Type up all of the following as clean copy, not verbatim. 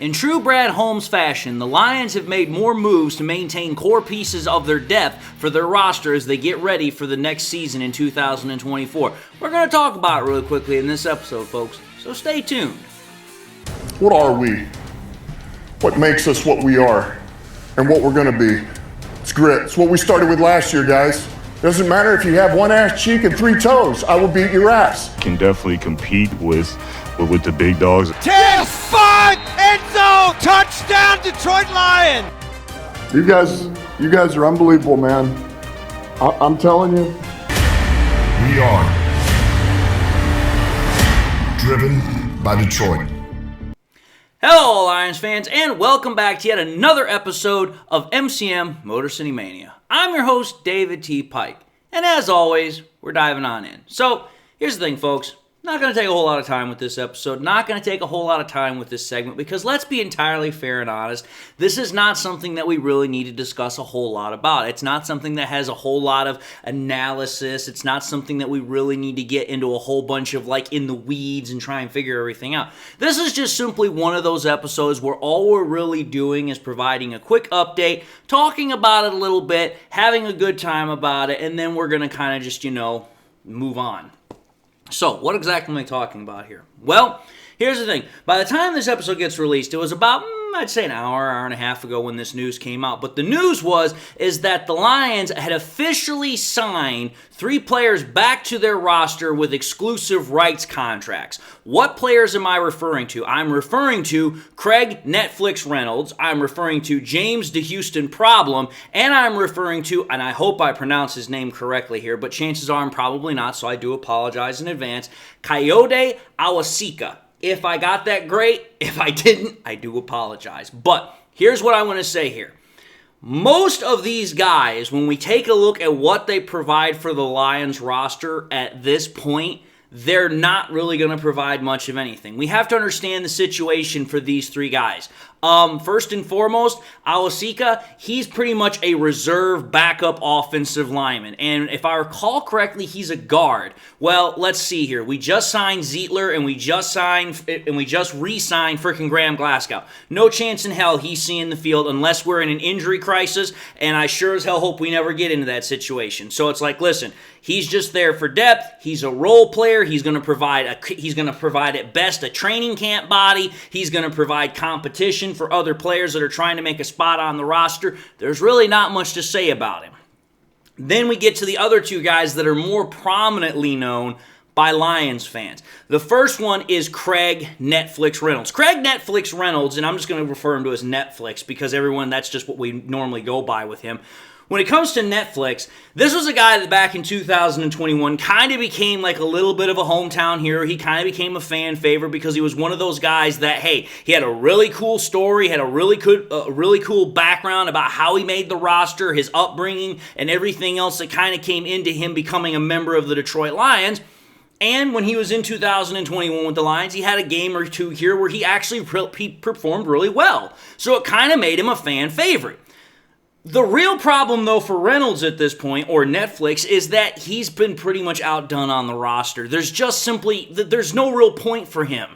In true Brad Holmes fashion, the Lions have made more moves to maintain core pieces of their depth for their roster as they get ready for the next season in 2024. We're going to talk about it really quickly in this episode, folks, so stay tuned. What are we? What makes us what we are and what we're going to be? It's grit. It's what we started with last year, guys. Doesn't matter if you have one ass cheek and three toes. I will beat your ass. Can definitely compete with the big dogs. 10-5 end zone touchdown Detroit Lions. You guys are unbelievable, man. I'm telling you. We are driven by Detroit. Hello, Lions fans, and welcome back to yet another episode of MCM Motor City Mania. I'm your host, David T. Pike, and as always, we're diving on in. So, here's the thing, folks. Not going to take a whole lot of time with this episode, not going to take a whole lot of time with this segment, because let's be entirely fair and honest, this is not something that we really need to discuss a whole lot about. It's not something that has a whole lot of analysis. It's not something that we really need to get into a whole bunch of in the weeds and try and figure everything out. This is just simply one of those episodes where all we're really doing is providing a quick update, talking about it a little bit, having a good time about it, and then we're going to kind of just, move on. So, what exactly am I talking about here? Well, here's the thing. By the time this episode gets released, it was about, I'd say an hour and a half ago when this news came out. But the news is that the Lions had officially signed 3 players back to their roster with exclusive rights contracts. What players am I referring to? I'm referring to Craig Netflix Reynolds. I'm referring to James the Houston Problem. And I'm referring to, and I hope I pronounce his name correctly here, but chances are I'm probably not, so I do apologize in advance, Coyote Awasika. If I got that, great. If I didn't, I do apologize. But here's what I want to say here. Most of these guys, when we take a look at what they provide for the Lions roster at this point, they're not really going to provide much of anything. We have to understand the situation for these 3 guys. First and foremost, Awasika, he's pretty much a reserve backup offensive lineman. And if I recall correctly, he's a guard. Well, let's see here. We just signed Zeitler and we just re-signed frickin' Graham Glasgow. No chance in hell he's seeing the field unless we're in an injury crisis, and I sure as hell hope we never get into that situation. So it's like, listen, he's just there for depth. He's a role player. He's going to provide at best a training camp body. He's going to provide competition for other players that are trying to make a spot on the roster. There's really not much to say about him. Then we get to the other 2 guys that are more prominently known by Lions fans. The first one is Craig Netflix Reynolds. Craig Netflix Reynolds, and I'm just going to refer him to as Netflix because that's just what we normally go by with him. When it comes to Netflix, this was a guy that back in 2021 kind of became like a little bit of a hometown hero. He kind of became a fan favorite because he was one of those guys that, hey, he had a really cool story, had a really cool background about how he made the roster, his upbringing, and everything else that kind of came into him becoming a member of the Detroit Lions. And when he was in 2021 with the Lions, he had a game or 2 here where he actually performed really well. So it kind of made him a fan favorite. The real problem, though, for Reynolds at this point, or Netflix, is that he's been pretty much outdone on the roster. There's no real point for him.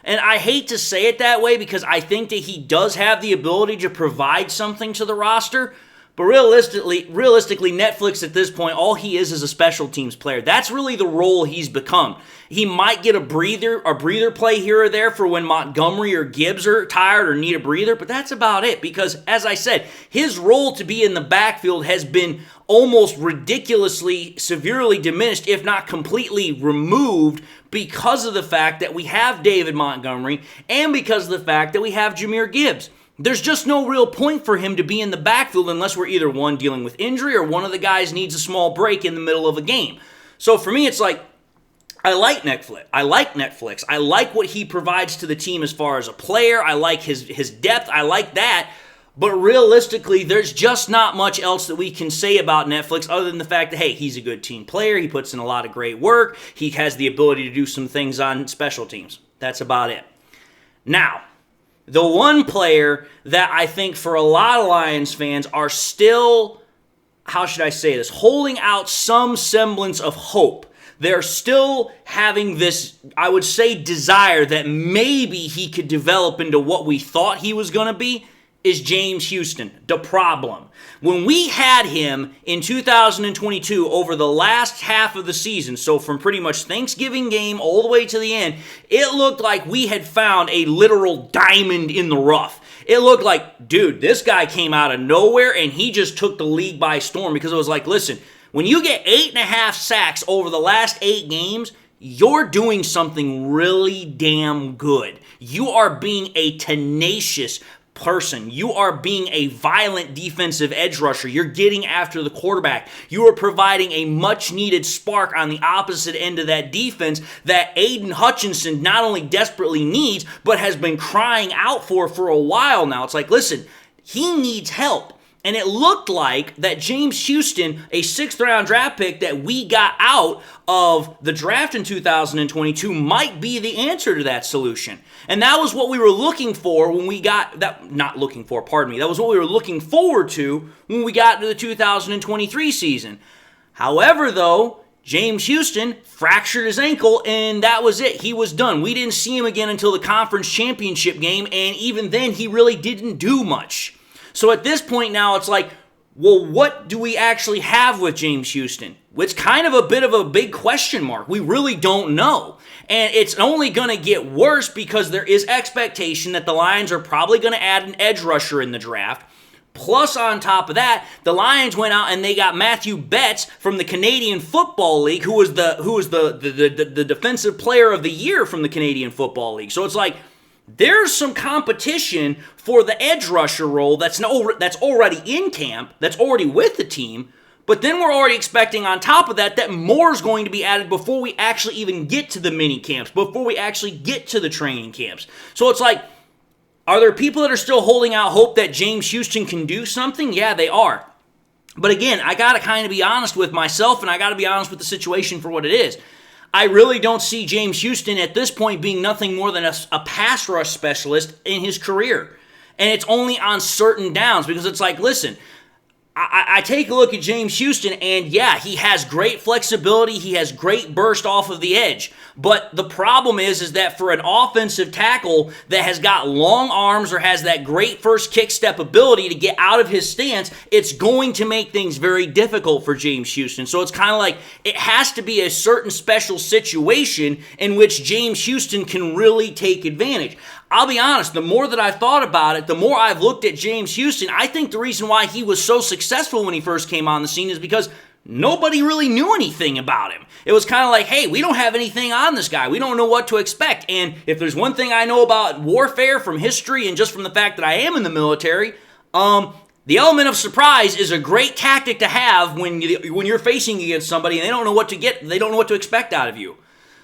And I hate to say it that way because I think that he does have the ability to provide something to the roster. But realistically, Netflix at this point, all he is a special teams player. That's really the role he's become. He might get a breather play here or there for when Montgomery or Gibbs are tired or need a breather, but that's about it. Because, as I said, his role to be in the backfield has been almost ridiculously, severely diminished, if not completely removed, because of the fact that we have David Montgomery and because of the fact that we have Jahmyr Gibbs. There's just no real point for him to be in the backfield unless we're either one dealing with injury or one of the guys needs a small break in the middle of a game. So for me, it's like, I like Netflix. I like what he provides to the team as far as a player. I like his depth. I like that. But realistically, there's just not much else that we can say about Netflix other than the fact that, hey, he's a good team player. He puts in a lot of great work. He has the ability to do some things on special teams. That's about it. Now, the one player that I think for a lot of Lions fans are still, how should I say this, holding out some semblance of hope they're still having this, I would say, desire that maybe he could develop into what we thought he was going to be, is James Houston, the problem. When we had him in 2022 over the last half of the season, so from pretty much Thanksgiving game all the way to the end, it looked like we had found a literal diamond in the rough. It looked like, dude, this guy came out of nowhere and he just took the league by storm, because it was like, listen, when you get 8.5 sacks over the last 8 games, you're doing something really damn good. You are being a tenacious person. You are being a violent defensive edge rusher. You're getting after the quarterback. You are providing a much needed spark on the opposite end of that defense that Aiden Hutchinson not only desperately needs, but has been crying out for a while now. It's like, listen, he needs help. And it looked like that James Houston, a 6th-round draft pick that we got out of the draft in 2022, might be the answer to that solution. And that was what we were looking for when we got that. Not looking for, pardon me. That was what we were looking forward to when we got to the 2023 season. However, though, James Houston fractured his ankle, and that was it. He was done. We didn't see him again until the conference championship game, and even then, he really didn't do much. So at this point now, it's like, well, what do we actually have with James Houston? It's kind of a bit of a big question mark. We really don't know. And it's only going to get worse because there is expectation that the Lions are probably going to add an edge rusher in the draft. Plus, on top of that, the Lions went out and they got Matthew Betts from the Canadian Football League, who was the defensive player of the year from the Canadian Football League. So it's like, there's some competition for the edge rusher role that's already in camp, that's already with the team, but then we're already expecting on top of that more is going to be added before we actually even get to the mini camps, before we actually get to the training camps. So it's like, are there people that are still holding out hope that James Houston can do something? Yeah, they are. But again, I got to kind of be honest with myself, and I got to be honest with the situation for what it is. I really don't see James Houston at this point being nothing more than a pass rush specialist in his career. And it's only on certain downs, because it's like, listen, I take a look at James Houston, and yeah, he has great flexibility. He has great burst off of the edge. But the problem is that for an offensive tackle that has got long arms or has that great first kick step ability to get out of his stance, it's going to make things very difficult for James Houston. So it's kind of like it has to be a certain special situation in which James Houston can really take advantage. I'll be honest, the more that I've thought about it, the more I've looked at James Houston, I think the reason why he was so successful when he first came on the scene is because nobody really knew anything about him. It was kind of like, hey, we don't have anything on this guy. We don't know what to expect. And if there's one thing I know about warfare from history and just from the fact that I am in the military, the element of surprise is a great tactic to have when you're facing against somebody and they don't know what to expect out of you.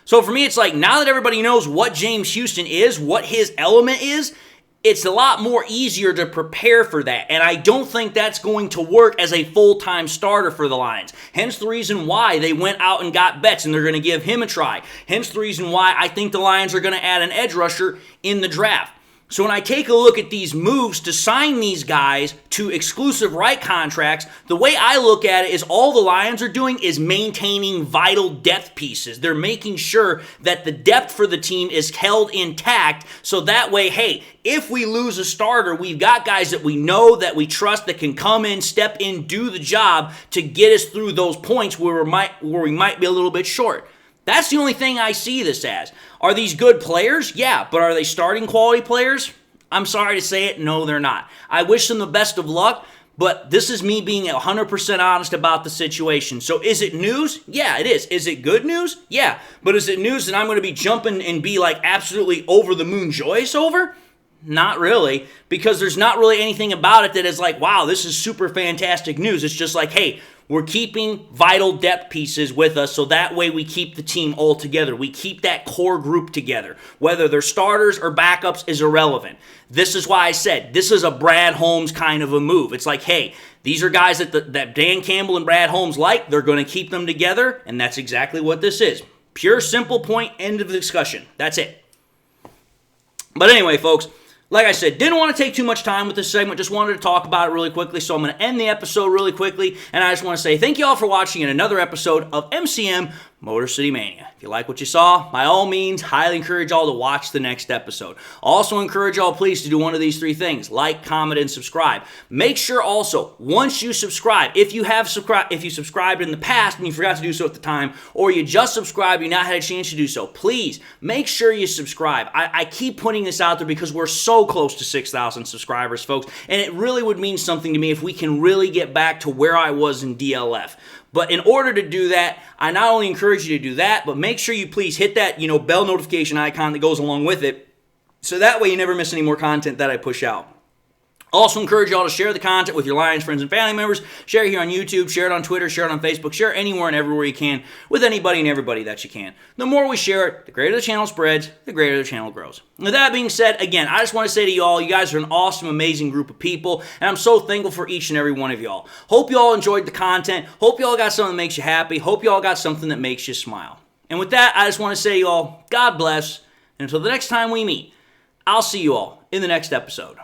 So for me, it's like, now that everybody knows what James Houston is, what his element is, it's a lot more easier to prepare for that. And I don't think that's going to work as a full-time starter for the Lions. Hence the reason why they went out and got Betts, and they're going to give him a try. Hence the reason why I think the Lions are going to add an edge rusher in the draft. So when I take a look at these moves to sign these guys to exclusive right contracts, the way I look at it is all the Lions are doing is maintaining vital depth pieces. They're making sure that the depth for the team is held intact, so that way, hey, if we lose a starter, we've got guys that we know, that we trust, that can come in, step in, do the job to get us through those points where we might be a little bit short. That's the only thing I see this as. Are these good players? Yeah, but are they starting quality players? I'm sorry to say it, no, they're not. I wish them the best of luck, but this is me being 100% honest about the situation. So is it news? Yeah, it is. Is it good news? Yeah. But is it news that I'm going to be jumping and be like absolutely over the moon joyous over? Not really, because there's not really anything about it that is like, wow, this is super fantastic news. It's just like, hey, we're keeping vital depth pieces with us, so that way we keep the team all together. We keep that core group together. Whether they're starters or backups is irrelevant. This is why I said this is a Brad Holmes kind of a move. It's like, hey, these are guys that Dan Campbell and Brad Holmes like. They're going to keep them together, and that's exactly what this is. Pure, simple point, end of the discussion. That's it. But anyway, folks, like I said, didn't want to take too much time with this segment, just wanted to talk about it really quickly, so I'm going to end the episode really quickly, and I just want to say thank you all for watching in another episode of MCM Motor City Mania. If you like what you saw, by all means, highly encourage y'all to watch the next episode. Also encourage y'all, please, to do one of these three things: like, comment, and subscribe. Make sure also, once you subscribe, if you subscribed in the past and you forgot to do so at the time, or you just subscribed, you not had a chance to do so, please make sure you subscribe. I keep putting this out there because we're so close to 6,000 subscribers, folks, and it really would mean something to me if we can really get back to where I was in DLF. But in order to do that, I not only encourage you to do that, but make sure you please hit that, bell notification icon that goes along with it, so that way you never miss any more content that I push out. Also encourage y'all to share the content with your Lions friends and family members. Share it here on YouTube, share it on Twitter, share it on Facebook, share it anywhere and everywhere you can with anybody and everybody that you can. The more we share it, the greater the channel spreads, the greater the channel grows. With that being said, again, I just want to say to y'all, you guys are an awesome, amazing group of people, and I'm so thankful for each and every one of y'all. Hope y'all enjoyed the content. Hope y'all got something that makes you happy. Hope y'all got something that makes you smile. And with that, I just want to say to y'all, God bless, and until the next time we meet, I'll see you all in the next episode.